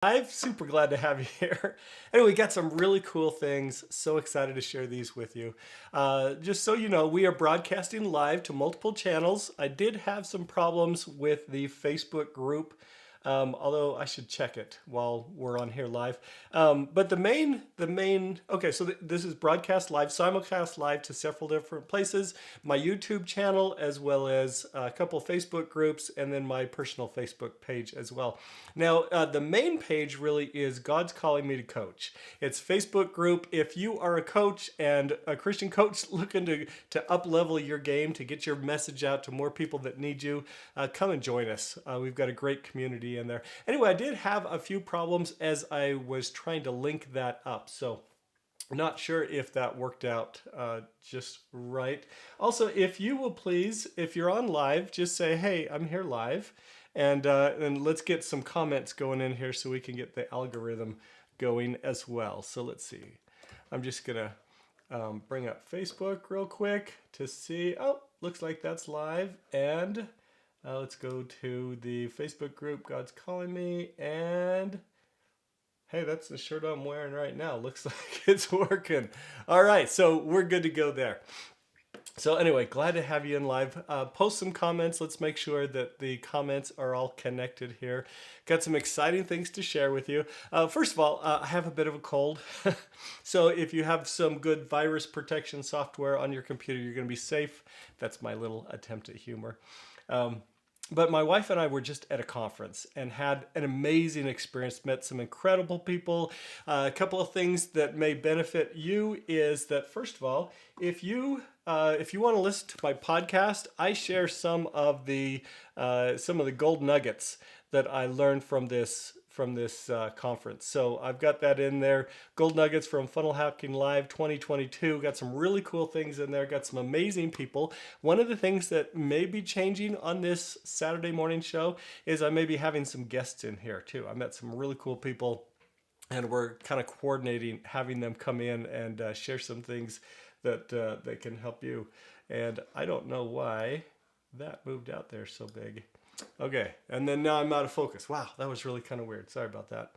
I'm super glad to have you here. Anyway, we got some really cool things. So excited to share these with you. Just so you know, we are broadcasting live to multiple channels. I did have some problems with the Facebook group, although I should check it while we're on here live. But okay, so this is broadcast live, simulcast live to several different places. My YouTube channel, as well as a couple Facebook groups, and then my personal Facebook page as well. Now, the main page really is God's Calling Me to Coach. It's Facebook group. If you are a coach and a Christian coach looking to up level your game, to get your message out to more people that need you, come and join us. We've got a great community in there. Anyway, I did have a few problems as I was trying to link that up. So not sure if that worked out just right. Also, if you will please, if you're on live, just say, hey, I'm here live. And let's get some comments going in here so we can get the algorithm going as well. So let's see. I'm just going to bring up Facebook real quick to see. Oh, looks like that's live. And let's go to the Facebook group, God's Calling Me. And hey, that's the shirt I'm wearing right now. Looks like it's working. All right, so we're good to go there. So anyway, glad to have you in live. Post some comments. Let's make sure that the comments are all connected here. Got some exciting things to share with you. First of all, I have a bit of a cold. So if you have some good virus protection software on your computer, you're going to be safe. That's my little attempt at humor. But my wife and I were just at a conference and had an amazing experience, met some incredible people. A couple of things that may benefit you is that, first of all, if you want to listen to my podcast, I share some of the gold nuggets that I learned from this conference. So I've got that in there. Gold nuggets from Funnel Hacking Live 2022. Got some really cool things in there. Got some amazing people. One of the things that may be changing on this Saturday morning show is I may be having some guests in here too. I met some really cool people, and we're kind of coordinating having them come in and share some things that can help you. And I don't know why that moved out there so big. Okay, and then now I'm out of focus. Wow, that was really kind of weird. Sorry about that.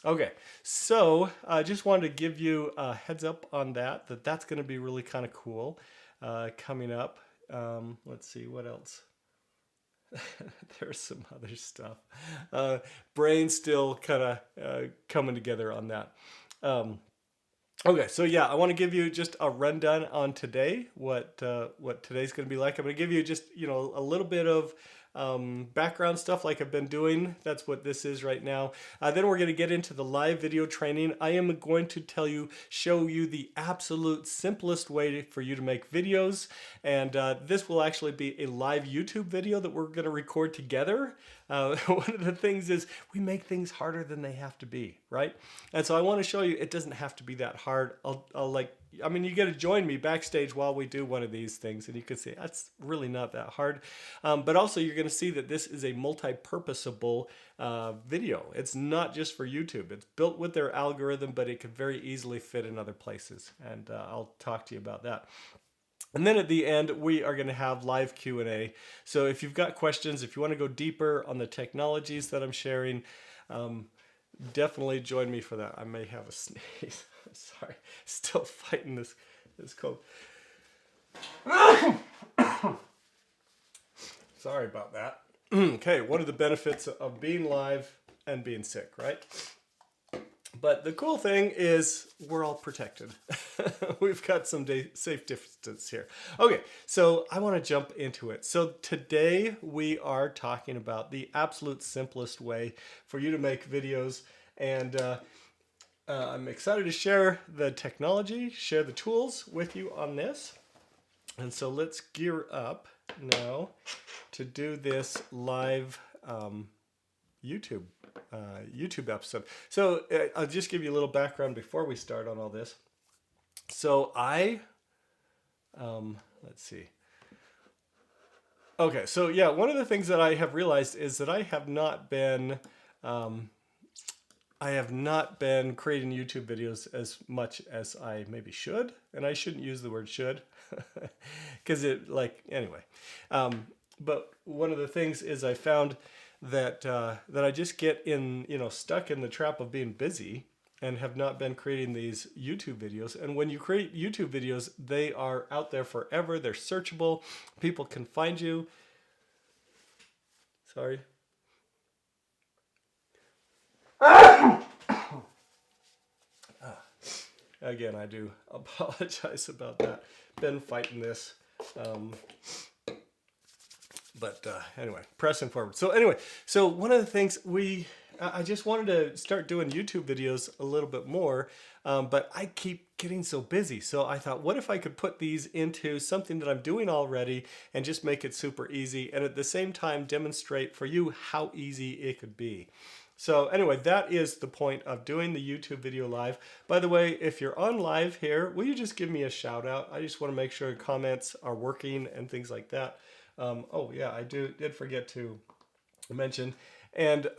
Okay, so I just wanted to give you a heads up on that's going to be really kind of cool coming up. Let's see, what else? There's some other stuff. Brain still kind of coming together on that. Okay, so yeah, I want to give you just a rundown on today, what today's going to be like. I'm going to give you just a little bit of background stuff like I've been doing. That's what this is right now. Then we're going to get into the live video training. I am going to show you the absolute simplest way for you to make videos. And this will actually be a live YouTube video that we're going to record together. One of the things is we make things harder than they have to be, right? And so I want to show you it doesn't have to be that hard. You got to join me backstage while we do one of these things, and you can see that's really not that hard. But also you're going to see that this is a multi-purposable video. It's not just for YouTube. It's built with their algorithm, but it could very easily fit in other places. And I'll talk to you about that. And then at the end, we are going to have live Q&A. So if you've got questions, if you want to go deeper on the technologies that I'm sharing, definitely join me for that. I may have a sneeze. Sorry, still fighting this cold. Sorry about that. Okay, what are the benefits of being live and being sick, right? But the cool thing is we're all protected. We've got some safe distance here. Okay, so I want to jump into it. So today we are talking about the absolute simplest way for you to make videos. And I'm excited to share the technology, share the tools with you on this. And so let's gear up now to do this live YouTube episode. So I'll just give you a little background before we start on all this. So let's see. Okay, so yeah, one of the things that I have realized is that I have not been creating YouTube videos as much as I maybe should, and I shouldn't use the word should, because anyway. But one of the things is I found that I just get in, stuck in the trap of being busy and have not been creating these YouTube videos. And when you create YouTube videos, they are out there forever. They're searchable. People can find you. Sorry. Again, I do apologize about that. Been fighting this. But anyway, pressing forward. So one of the things I just wanted to start doing YouTube videos a little bit more, but I keep getting so busy. So I thought, what if I could put these into something that I'm doing already and just make it super easy, and at the same time demonstrate for you how easy it could be. So anyway, that is the point of doing the YouTube video live. By the way, if you're on live here, will you just give me a shout out? I just want to make sure comments are working and things like that. Oh yeah, I did forget to mention. And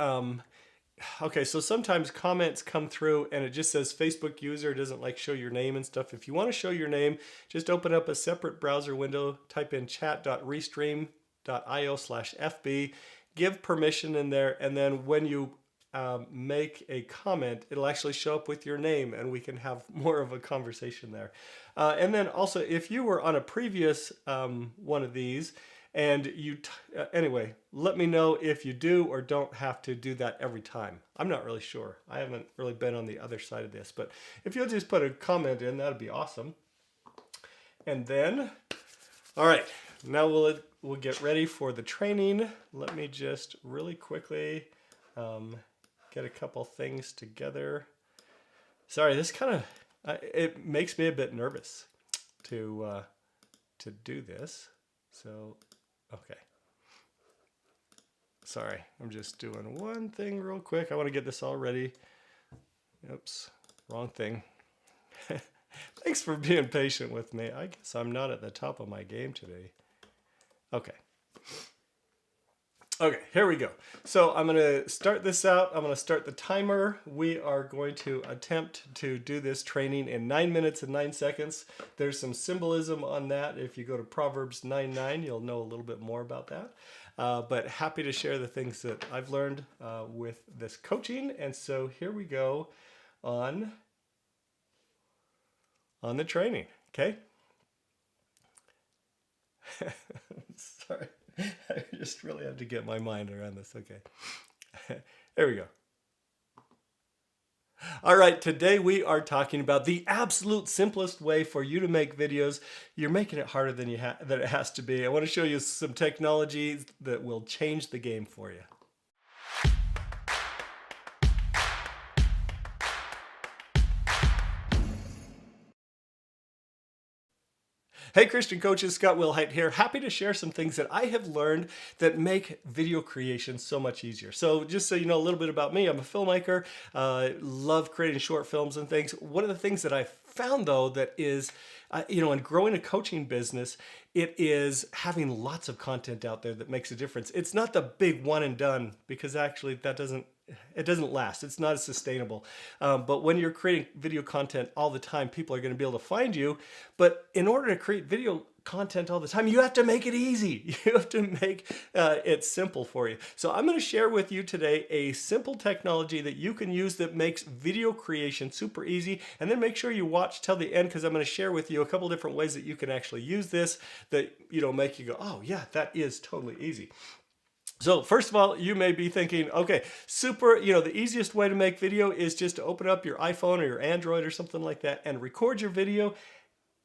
okay, so sometimes comments come through and it just says Facebook user doesn't like show your name and stuff. If you want to show your name, just open up a separate browser window, type in chat.restream.io/FB, give permission in there, and then when you make a comment, it'll actually show up with your name and we can have more of a conversation there. And then also, if you were on a previous one of these and anyway, let me know if you do or don't have to do that every time. I'm not really sure. I haven't really been on the other side of this, but if you'll just put a comment in, that'd be awesome. And then, all right, now we'll get ready for the training. Let me just really quickly get a couple things together. Sorry, this kind of it makes me a bit nervous to do this. So, okay. Sorry, I'm just doing one thing real quick. I want to get this all ready. Oops, wrong thing. Thanks for being patient with me. I guess I'm not at the top of my game today. Okay. Okay, here we go. So I'm going to start this out. I'm going to start the timer. We are going to attempt to do this training in 9 minutes and 9 seconds. There's some symbolism on that. If you go to Proverbs 9:9, you'll know a little bit more about that. But happy to share the things that I've learned with this coaching. And so here we go on the training, okay? Sorry. I just really have to get my mind around this. Okay. There we go. All right, today we are talking about the absolute simplest way for you to make videos. You're making it harder than it has to be. I want to show you some technologies that will change the game for you. Hey Christian coaches, Scott Wilhite here. Happy to share some things that I have learned that make video creation so much easier. So just so you know a little bit about me, I'm a filmmaker, love creating short films and things. One of the things that I found though that is, in growing a coaching business, it is having lots of content out there that makes a difference. It's not the big one and done, because actually it doesn't last. It's not as sustainable. But when you're creating video content all the time, people are going to be able to find you. But in order to create video content all the time, you have to make it easy. You have to make it simple for you. So I'm going to share with you today a simple technology that you can use that makes video creation super easy. And then make sure you watch till the end, because I'm going to share with you a couple different ways that you can actually use this that make you go, oh yeah, that is totally easy. So first of all, you may be thinking, okay, super, the easiest way to make video is just to open up your iPhone or your Android or something like that and record your video.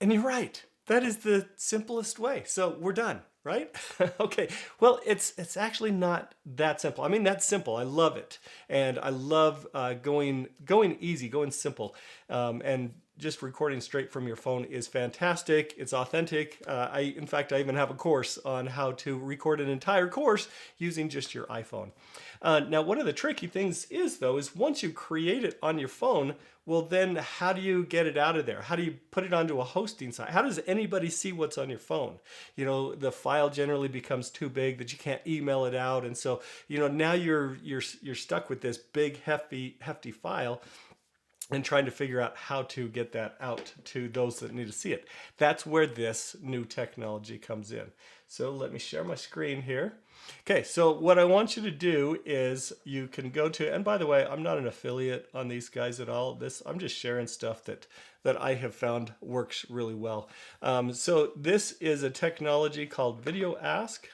And you're right. That is the simplest way. So we're done, right? Okay. Well, it's actually not that simple. I mean, that's simple. I love it. And I love going easy, going simple. And just recording straight from your phone is fantastic. It's authentic. In fact, I even have a course on how to record an entire course using just your iPhone. Now, one of the tricky things is once you create it on your phone, well, then how do you get it out of there? How do you put it onto a hosting site? How does anybody see what's on your phone? The file generally becomes too big that you can't email it out. And so, now you're stuck with this big, hefty file. and trying to figure out how to get that out to those that need to see it. That's where this new technology comes in. So let me share my screen here. Okay, so what I want you to do is you can go to, and by the way, I'm not an affiliate on these guys at all. I'm just sharing stuff that I have found works really well. So this is a technology called Video Ask.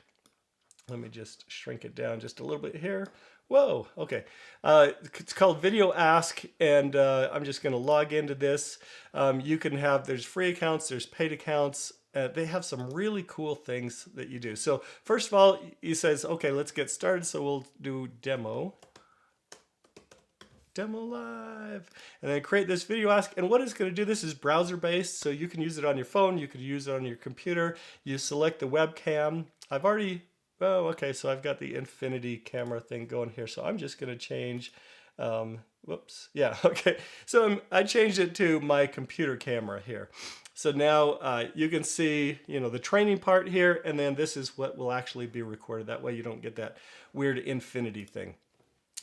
Let me just shrink it down just a little bit here. Whoa, okay. It's called Video Ask, and I'm just going to log into this. You can have, there's free accounts, there's paid accounts. They have some really cool things that you do. So first of all, he says, okay, let's get started. So we'll do demo live, and then create this Video Ask. And what it's going to do, this is browser based, so you can use it on your phone, you could use it on your computer. You select the webcam. I've already, oh, okay, so I've got the infinity camera thing going here. So I'm just going to change, whoops, yeah, okay. So I changed it to my computer camera here. So now you can see, the training part here, and then this is what will actually be recorded. That way you don't get that weird infinity thing.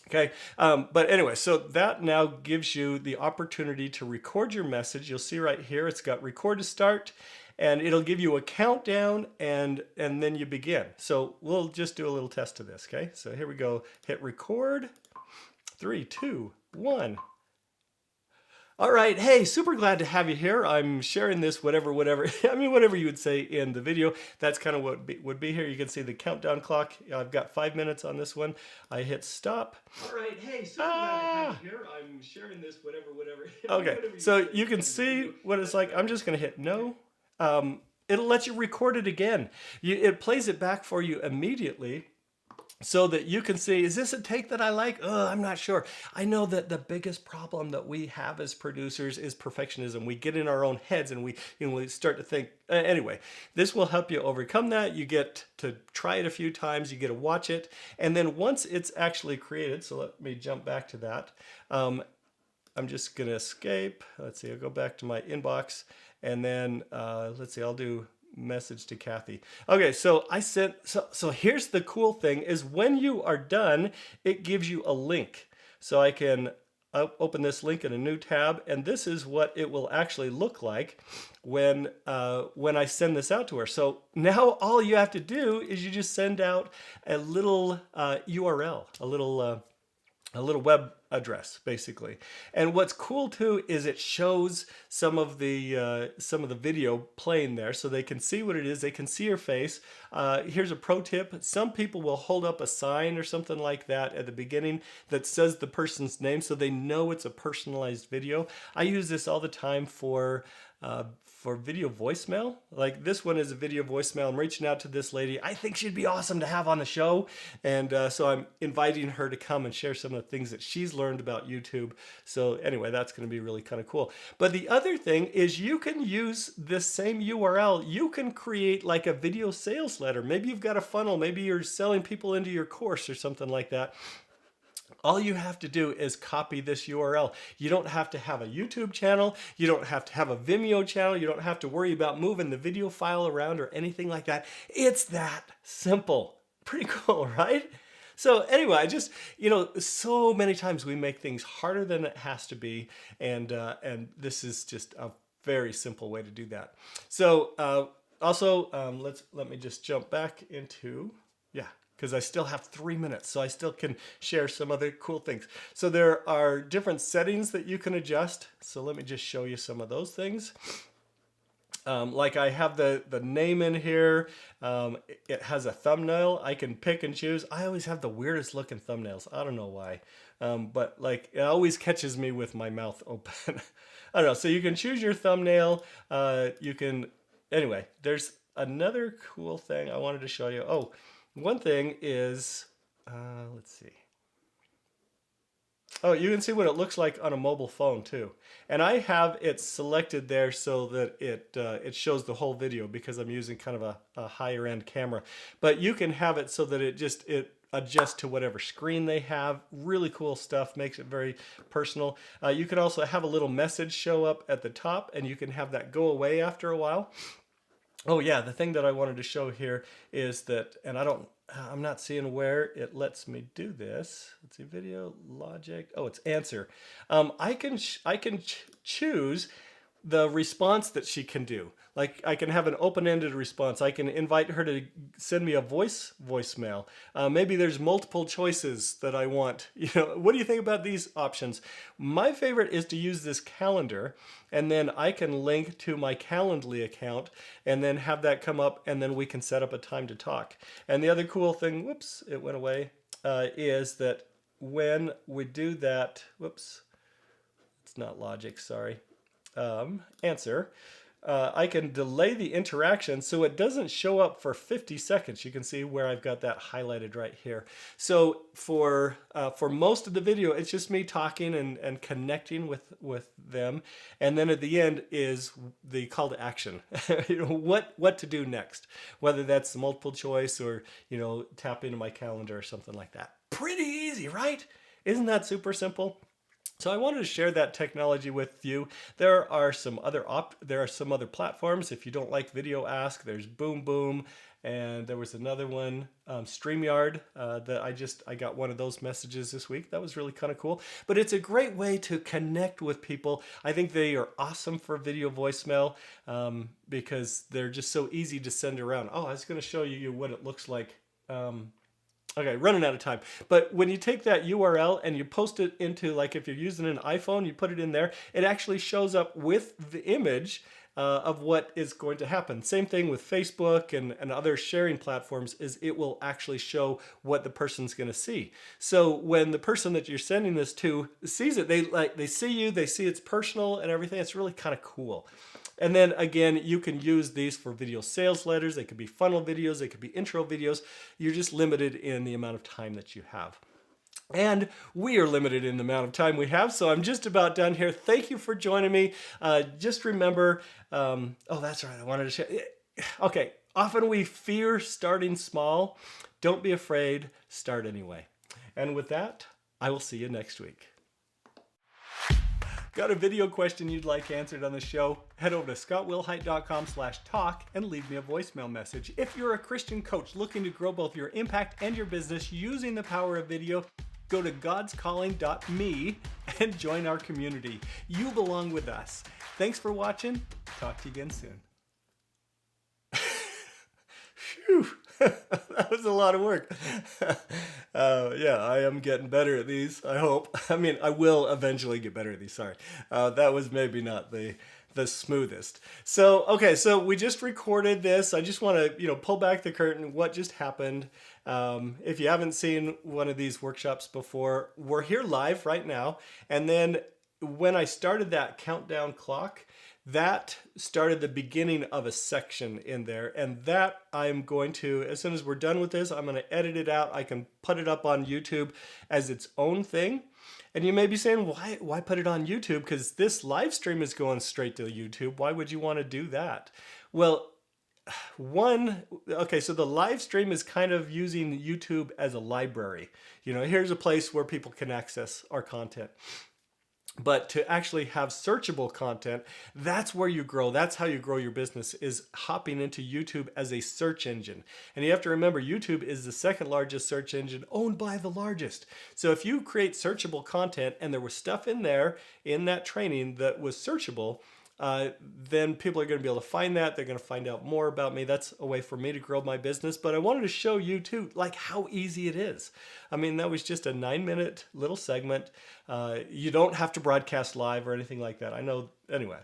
Okay, but anyway, so that now gives you the opportunity to record your message. You'll see right here, it's got record to start, and it'll give you a countdown, and then you begin. So we'll just do a little test of this, okay? So here we go, hit record, 3, 2, 1. All right, hey, super glad to have you here. I'm sharing this, whatever, I mean, whatever you would say in the video, that's kind of what would be here. You can see the countdown clock. I've got 5 minutes on this one. I hit stop. All right, hey, super glad to have you here. I'm sharing this, whatever. Okay, so you can see what it's like. I'm just gonna hit no. It'll let you record it again. It plays it back for you immediately, so that you can see, is this a take that I like? I'm not sure. I know that the biggest problem that we have as producers is perfectionism. We get in our own heads and we start to think, anyway, this will help you overcome that. You get to try it a few times, you get to watch it. And then once it's actually created, so let me jump back to that. I'm just gonna escape. Let's see, I'll go back to my inbox, and then let's see, I'll do message to Kathy. Okay, so I sent, so here's the cool thing is when you are done, it gives you a link. So I can open this link in a new tab, and this is what it will actually look like when I send this out to her. So now all you have to do is you just send out a little URL, a little web address, basically. And what's cool too is it shows some of the video playing there, so they can see what it is. They can see your face. Here's a pro tip: some people will hold up a sign or something like that at the beginning that says the person's name, so they know it's a personalized video. I use this all the time for video voicemail. Like this one is a video voicemail. I'm reaching out to this lady. I think she'd be awesome to have on the show. And so I'm inviting her to come and share some of the things that she's learned about YouTube. So anyway, that's going to be really kind of cool. But the other thing is you can use this same URL. You can create like a video sales letter. Maybe you've got a funnel. Maybe you're selling people into your course or something like that. All you have to do is copy this URL. You don't have to have a YouTube channel. You don't have to have a Vimeo channel. You don't have to worry about moving the video file around or anything like that. It's that simple. Pretty cool, right? So anyway, I just, so many times we make things harder than it has to be. And this is just a very simple way to do that. So also, let me just jump back into, because I still have 3 minutes, so I still can share some other cool things. So there are different settings that you can adjust. So let me just show you some of those things. Like I have the name in here. It has a thumbnail. I can pick and choose. I always have the weirdest looking thumbnails. I don't know why. But like it always catches me with my mouth open. I don't know. So you can choose your thumbnail. Anyway, there's another cool thing I wanted to show you. Oh, one thing is, let's see. Oh, you can see what it looks like on a mobile phone too. And I have it selected there so that it shows the whole video because I'm using kind of a higher end camera. But you can have it so that it adjusts to whatever screen they have. Really cool stuff, makes it very personal. You can also have a little message show up at the top, and you can have that go away after a while. Oh yeah, the thing that I wanted to show here is that, and I don't I'm not seeing where it lets me do this. Let's see, video, logic. Oh, it's answer. I can choose the response that she can do. Like I can have an open-ended response. I can invite her to send me a voicemail. Maybe there's multiple choices that I want. What do you think about these options? My favorite is to use this calendar, and then I can link to my Calendly account and then have that come up, and then we can set up a time to talk. And the other cool thing, whoops, it went away, is that when we do that, whoops, it's not logic, sorry. Answer, I can delay the interaction so it doesn't show up for 50 seconds. You can see where I've got that highlighted right here. So for most of the video, it's just me talking and connecting with them. And then at the end is the call to action. What to do next, whether that's the multiple choice or, tap into my calendar or something like that. Pretty easy, right? Isn't that super simple? So I wanted to share that technology with you. There are some other platforms. If you don't like Video Ask, there's Boom Boom, and there was another one, StreamYard, that I got one of those messages this week. That was really kind of cool. But it's a great way to connect with people. I think they are awesome for video voicemail because they're just so easy to send around. Oh, I was going to show you what it looks like. Okay, running out of time. But when you take that URL and you post it into, like if you're using an iPhone, you put it in there, it actually shows up with the image of what is going to happen. Same thing with Facebook and other sharing platforms, is it will actually show what the person's going to see. So when the person that you're sending this to sees it, they see you, they see it's personal and everything. It's really kind of cool. And then again, you can use these for video sales letters. They could be funnel videos. They could be intro videos. You're just limited in the amount of time that you have. And we are limited in the amount of time we have, so I'm just about done here. Thank you for joining me. Just remember, oh, that's right, I wanted to share. Okay, often we fear starting small. Don't be afraid, start anyway. And with that, I will see you next week. Got a video question you'd like answered on the show? Head over to scottwilhite.com/talk and leave me a voicemail message. If you're a Christian coach looking to grow both your impact and your business using the power of video, go to godscalling.me and join our community. You belong with us. Thanks for watching. Talk to you again soon. Phew. That was a lot of work. Yeah, I am getting better at these, I hope. I mean, I will eventually get better at these, sorry. That was maybe not the smoothest. So, okay, so we just recorded this. I just want to, pull back the curtain. What just happened? If you haven't seen one of these workshops before, we're here live right now. And then when I started that countdown clock, that started the beginning of a section in there, and that I'm going to, as soon as we're done with this, I'm going to edit it out. I can put it up on YouTube as its own thing. And you may be saying, why put it on YouTube? Because this live stream is going straight to YouTube. Why would you want to do that? Well, okay, so the live stream is kind of using YouTube as a library. Here's a place where people can access our content. But to actually have searchable content, that's where you grow. That's how you grow your business, is hopping into YouTube as a search engine. And you have to remember, YouTube is the second largest search engine owned by the largest. So if you create searchable content and there was stuff in there in that training that was searchable, then people are going to be able to find that. They're going to find out more about me. That's a way for me to grow my business. But I wanted to show you too, like how easy it is. I mean, that was just a 9-minute little segment. You don't have to broadcast live or anything like that. I know, anyway,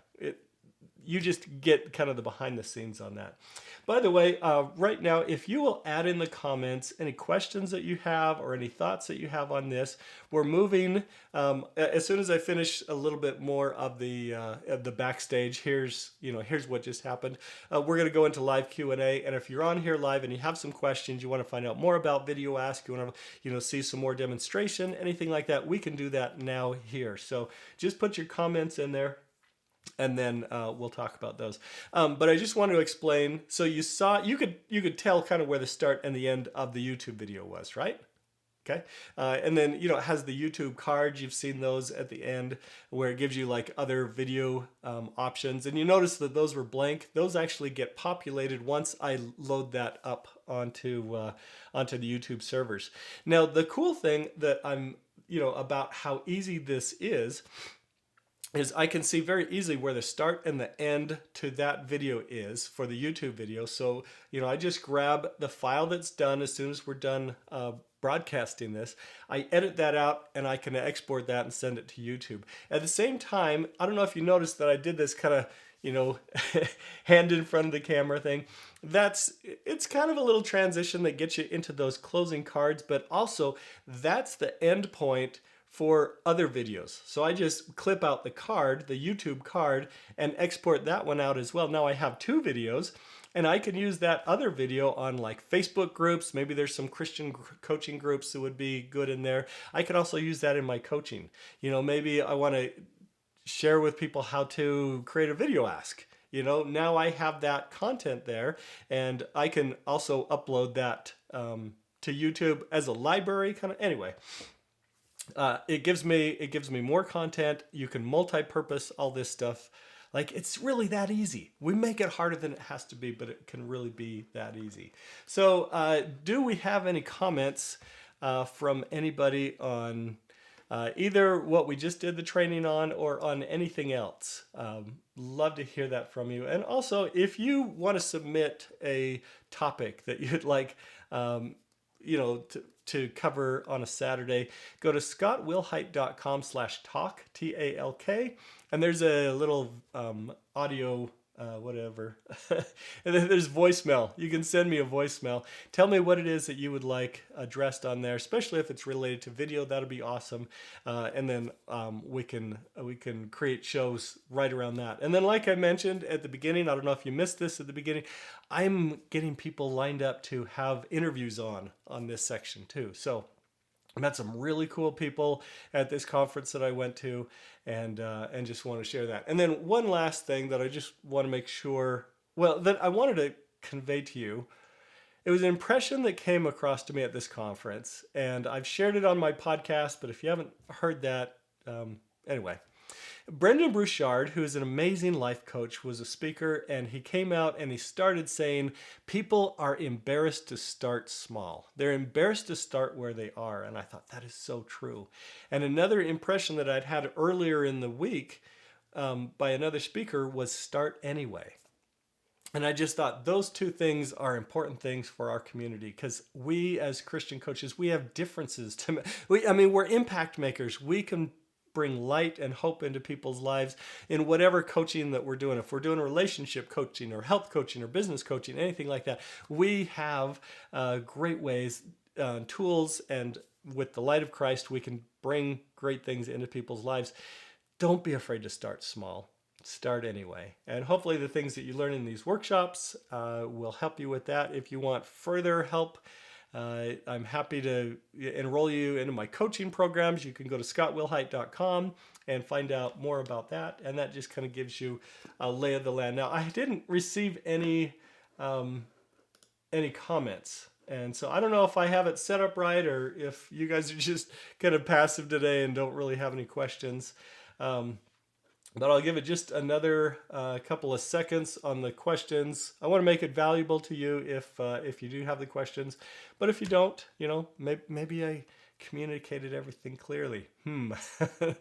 you just get kind of the behind the scenes on that. By the way, right now, if you will add in the comments any questions that you have or any thoughts that you have on this, we're moving. As soon as I finish a little bit more of the backstage, here's what just happened. We're going to go into live Q&A, and if you're on here live and you have some questions, you want to find out more about Video Ask, you want to see some more demonstration, anything like that, we can do that now here. So just put your comments in there, and then we'll talk about those. But I just want to explain. So you could tell kind of where the start and the end of the YouTube video was, right? Okay. And then, it has the YouTube cards. You've seen those at the end where it gives you like other video options. And you notice that those were blank. Those actually get populated once I load that up onto the YouTube servers. Now, the cool thing that about how easy this is I can see very easily where the start and the end to that video is for the YouTube video. So, I just grab the file that's done as soon as we're done broadcasting this. I edit that out and I can export that and send it to YouTube. At the same time, I don't know if you noticed that I did this kind of, hand in front of the camera thing. It's kind of a little transition that gets you into those closing cards, but also that's the end point for other videos. So I just clip out the card, the YouTube card, and export that one out as well. Now I have two videos, and I can use that other video on like Facebook groups. Maybe there's some Christian coaching groups that would be good in there. I can also use that in my coaching. Maybe I want to share with people how to create a video ask. Now I have that content there, and I can also upload that to YouTube as a library kind of. Anyway, it gives me more content. You can multi-purpose all this stuff. Like, it's really that easy. We make it harder than it has to be, but it can really be that easy. So do we have any comments from anybody on either what we just did the training on or on anything else? Love to hear that from you. And also, if you want to submit a topic that you'd like to cover on a Saturday, go to scottwilhite.com/talk, TALK, and there's a little audio whatever. And then there's voicemail. You can send me a voicemail. Tell me what it is that you would like addressed on there, especially if it's related to video. That'll be awesome. And then we can create shows right around that. And then, like I mentioned at the beginning, I don't know if you missed this at the beginning, I'm getting people lined up to have interviews on this section too. So I met some really cool people at this conference that I went to, and just want to share that. And then one last thing that I just want to make sure, that I wanted to convey to you. It was an impression that came across to me at this conference, and I've shared it on my podcast, but if you haven't heard that, anyway. Brendon Burchard, who is an amazing life coach, was a speaker, and he came out and he started saying people are embarrassed to start small. They're embarrassed to start where they are, and I thought that is so true. And another impression that I'd had earlier in the week by another speaker was start anyway. And I just thought those two things are important things for our community, because we as Christian coaches, we have differences. We're impact makers. We can bring light and hope into people's lives in whatever coaching that we're doing. If we're doing relationship coaching or health coaching or business coaching, anything like that, we have great ways, tools, and with the light of Christ, we can bring great things into people's lives. Don't be afraid to start small. Start anyway. And hopefully the things that you learn in these workshops will help you with that. If you want further help, I'm happy to enroll you into my coaching programs. You can go to scottwilhite.com and find out more about that. And that just kind of gives you a lay of the land. Now, I didn't receive any comments. And so I don't know if I have it set up right or if you guys are just kind of passive today and don't really have any questions. But I'll give it just another couple of seconds on the questions. I want to make it valuable to you if you do have the questions. But if you don't, maybe I communicated everything clearly.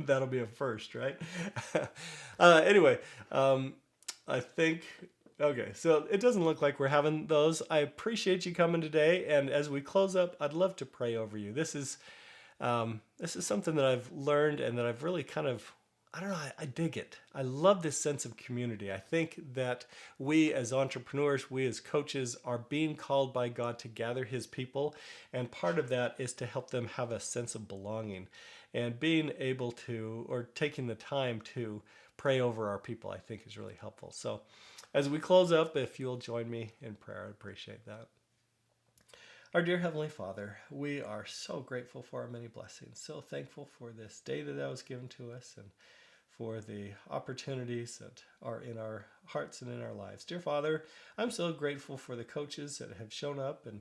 That'll be a first, right? Anyway, I think, okay, so it doesn't look like we're having those. I appreciate you coming today. And as we close up, I'd love to pray over you. This is something that I've learned and that I've really kind of, I don't know, I dig it. I love this sense of community. I think that we as entrepreneurs, we as coaches are being called by God to gather his people. And part of that is to help them have a sense of belonging. And being able to, or taking the time to pray over our people, I think is really helpful. So as we close up, if you'll join me in prayer, I'd appreciate that. Our dear Heavenly Father, we are so grateful for our many blessings, so thankful for this day that was given to us and for the opportunities that are in our hearts and in our lives. Dear Father, I'm so grateful for the coaches that have shown up and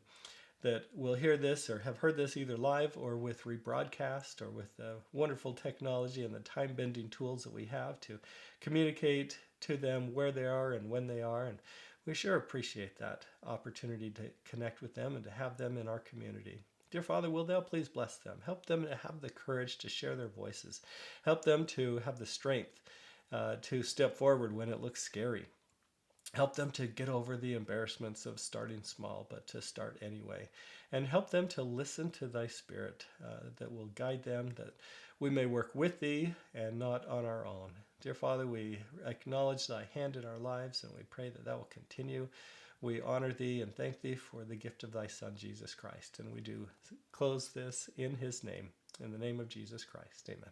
that will hear this or have heard this either live or with rebroadcast or with the wonderful technology and the time-bending tools that we have to communicate to them where they are and when they are. And we sure appreciate that opportunity to connect with them and to have them in our community. Dear Father, will thou please bless them. Help them to have the courage to share their voices. Help them to have the strength to step forward when it looks scary. Help them to get over the embarrassments of starting small, but to start anyway. And help them to listen to thy Spirit that will guide them, that we may work with thee and not on our own. Dear Father, we acknowledge thy hand in our lives, and we pray that that will continue. We honor thee and thank thee for the gift of thy Son, Jesus Christ. And we do close this in his name, in the name of Jesus Christ. Amen.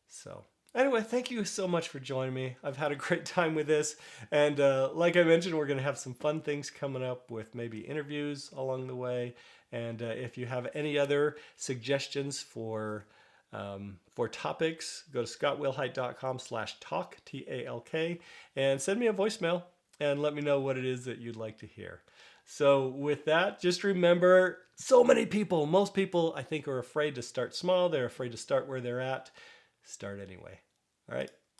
So anyway, thank you so much for joining me. I've had a great time with this. And like I mentioned, we're going to have some fun things coming up with maybe interviews along the way. And if you have any other suggestions for topics, go to scottwilhite.com/talk, TALK, and send me a voicemail and let me know what it is that you'd like to hear. So with that, just remember, so many people, most people I think are afraid to start small. They're afraid to start where they're at. Start anyway. All right.